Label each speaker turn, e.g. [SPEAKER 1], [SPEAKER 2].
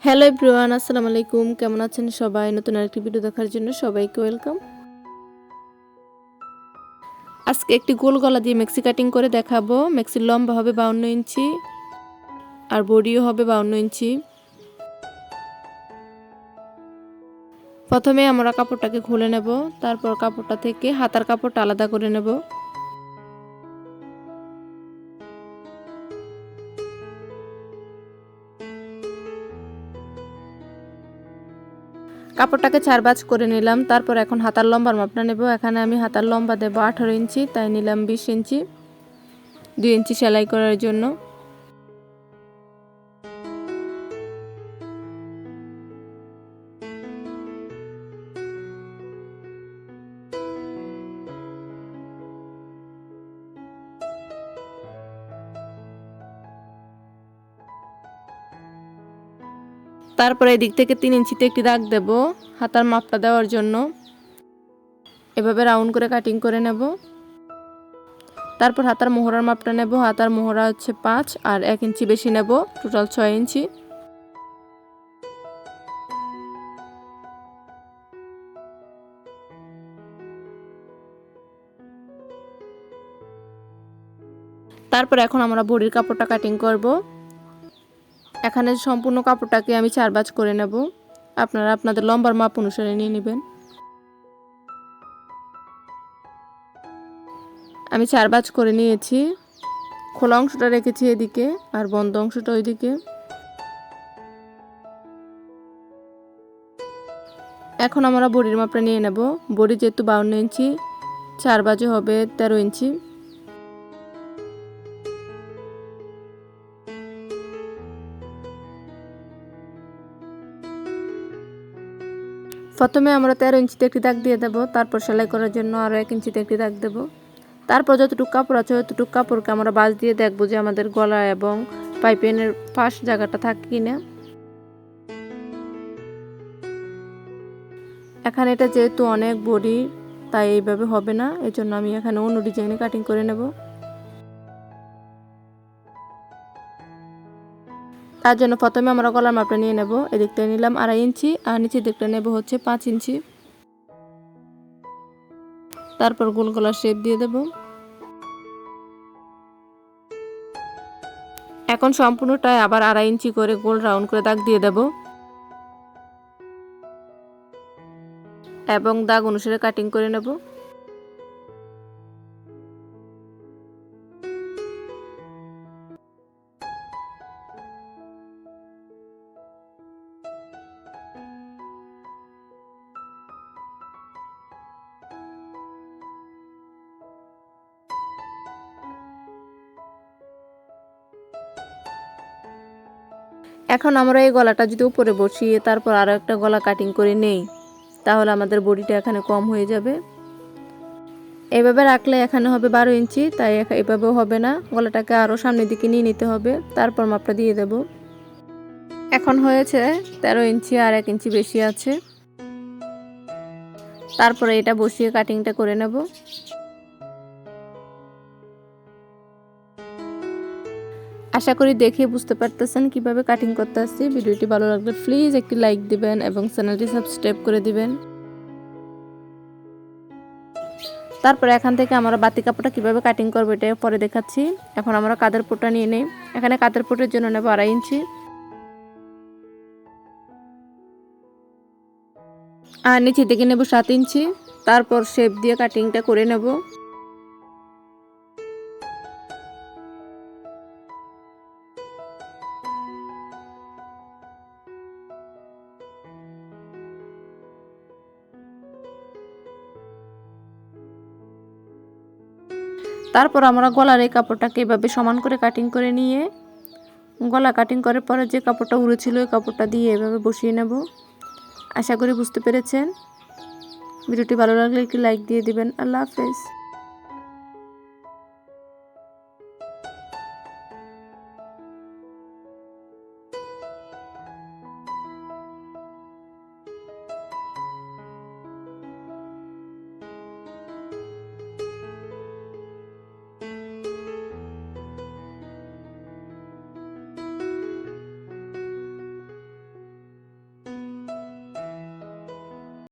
[SPEAKER 1] Hello everyone, আসসালামু আলাইকুম। কেমন আছেন সবাই? নতুন আরেকটি ভিডিও দেখার জন্য সবাইকে ওয়েলকাম। আজকে একটি গোল গলা দিয়ে মেক্সি কাটিং করে দেখাবো। মেক্সির লম্বা হবে 52 ইঞ্চি আর বডিও হবে 52 ইঞ্চি। প্রথমে আমরা কাপড়টাকে খুলে নেব, তারপর কাপড়টা থেকে হাতার কাপড়টা আলাদা করে নেব। কাপড়টাকে 4 ভাঁজ করে নিলাম। তারপর এখন হাতার লম্বার মাপটা নেব। এখানে আমি হাতার লম্বা দেব 18 ইঞ্চি, তাই নিলাম 20 ইঞ্চি, 2 ইঞ্চি সেলাই করার জন্য। তারপরে এই দিক থেকে 3 ইঞ্চিতে একটি দাগ দেব হাতার মাপটা দেওয়ার জন্য। এভাবে রাউন্ড করে কাটিং করে নেব। তারপর হাতার মোহরার মাপটা নেব। হাতার মোহরা হচ্ছে 5 আর 1 ইঞ্চি বেশি নেব, টোটাল 6 ইঞ্চি। তারপর এখন আমরা বডির কাপড়টা কাটিং করব। এখানে সম্পূর্ণ কাপড়টাকে আমি 4 ভাঁজ করে নেব। আপনারা আপনাদের লম্বার মাপ অনুসারে নিয়ে নেবেন। আমি 4 ভাঁজ করে নিয়েছি। খোলা অংশটা রেখেছি এদিকে আর বন্ধ অংশটা ওইদিকে। এখন আমরা বডির মাপটা নিয়ে নেব। বডি যেহেতু 52 ইঞ্চি, 4 ভাঁজে হবে 13 ইঞ্চি। প্রথমে আমরা 13 ইঞ্চিতে একটি দাগ দিয়ে দেব, তারপর সেলাই করার জন্য আরও 1 ইঞ্চিতে একটি দাগ দেব। তারপর যতটুকু কাপড় আছে ততটুকু কাপড়কে আমরা বাঁশ দিয়ে দেখব যে আমাদের গলা এবং পাইপিনের পাশ জায়গাটা থাকে কিনা। এখানে এটা যেহেতু অনেক বডি, তাই এইভাবে হবে না, এজন্য আমি এখানে অন্য ডিজাইনে কাটিং করে নেব। তার জন্য প্রথমে আমরা গলার মাপটা নিয়ে নেব। এদিকটা নিলাম 2.5 ইঞ্চি আর নিচের দিকটা নেব হচ্ছে 5 ইঞ্চি। তারপর গোল গলার শেপ দিয়ে দেব। এখন সম্পূর্ণটায় আবার 2.5 ইঞ্চি করে গোল রাউন্ড করে দাগ দিয়ে দেব এবং দাগ অনুসারে কাটিং করে নেব। এখন আমরা এই গলাটা যদি উপরে বসিয়ে তারপর আরও একটা গলা কাটিং করে নেই, তাহলে আমাদের বডিটা এখানে কম হয়ে যাবে। এভাবে রাখলে এখানে হবে 12 ইঞ্চি, তাই এভাবেও হবে না। গলাটাকে আরও সামনের দিকে নিয়ে নিতে হবে, তারপর মাপটা দিয়ে দেব। এখন হয়েছে 13 ইঞ্চি আর 1 ইঞ্চি বেশি আছে। তারপরে এটা বসিয়ে কাটিংটা করে নেব। আশা করি দেখে বুঝতে পারতেছেন কিভাবে কাটিং করতে আসছি। ভিডিওটি ভালো লাগলে প্লিজ একটি লাইক দিবেন এবং চ্যানেলটি সাবস্ক্রাইব করে দিবেন। তারপর এখান থেকে আমরা বাতি কাপড়টা কিভাবে কাটিং করবো এটা পরে দেখাচ্ছি। এখন আমরা কাঁধের পোটটা নিয়ে নেই। এখানে কাঁধের পোটের জন্য নেব 2.5 ইঞ্চি আর নিচে থেকে নেব 7 ইঞ্চি। তারপর শেপ দিয়ে কাটিংটা করে নেব। তারপর আমরা গলার এই কাপড়টাকে এভাবে সমান করে কাটিং করে নিয়ে গলা কাটিং করার পরে যে কাপড়টা উড়েছিল ওই কাপড়টা দিয়ে এভাবে বসিয়ে নেব। আশা করি বুঝতে পেরেছেন। ভিডিওটি ভালো লাগলে একটি লাইক দিয়ে দিবেন। আল্লাহ হাফেজ।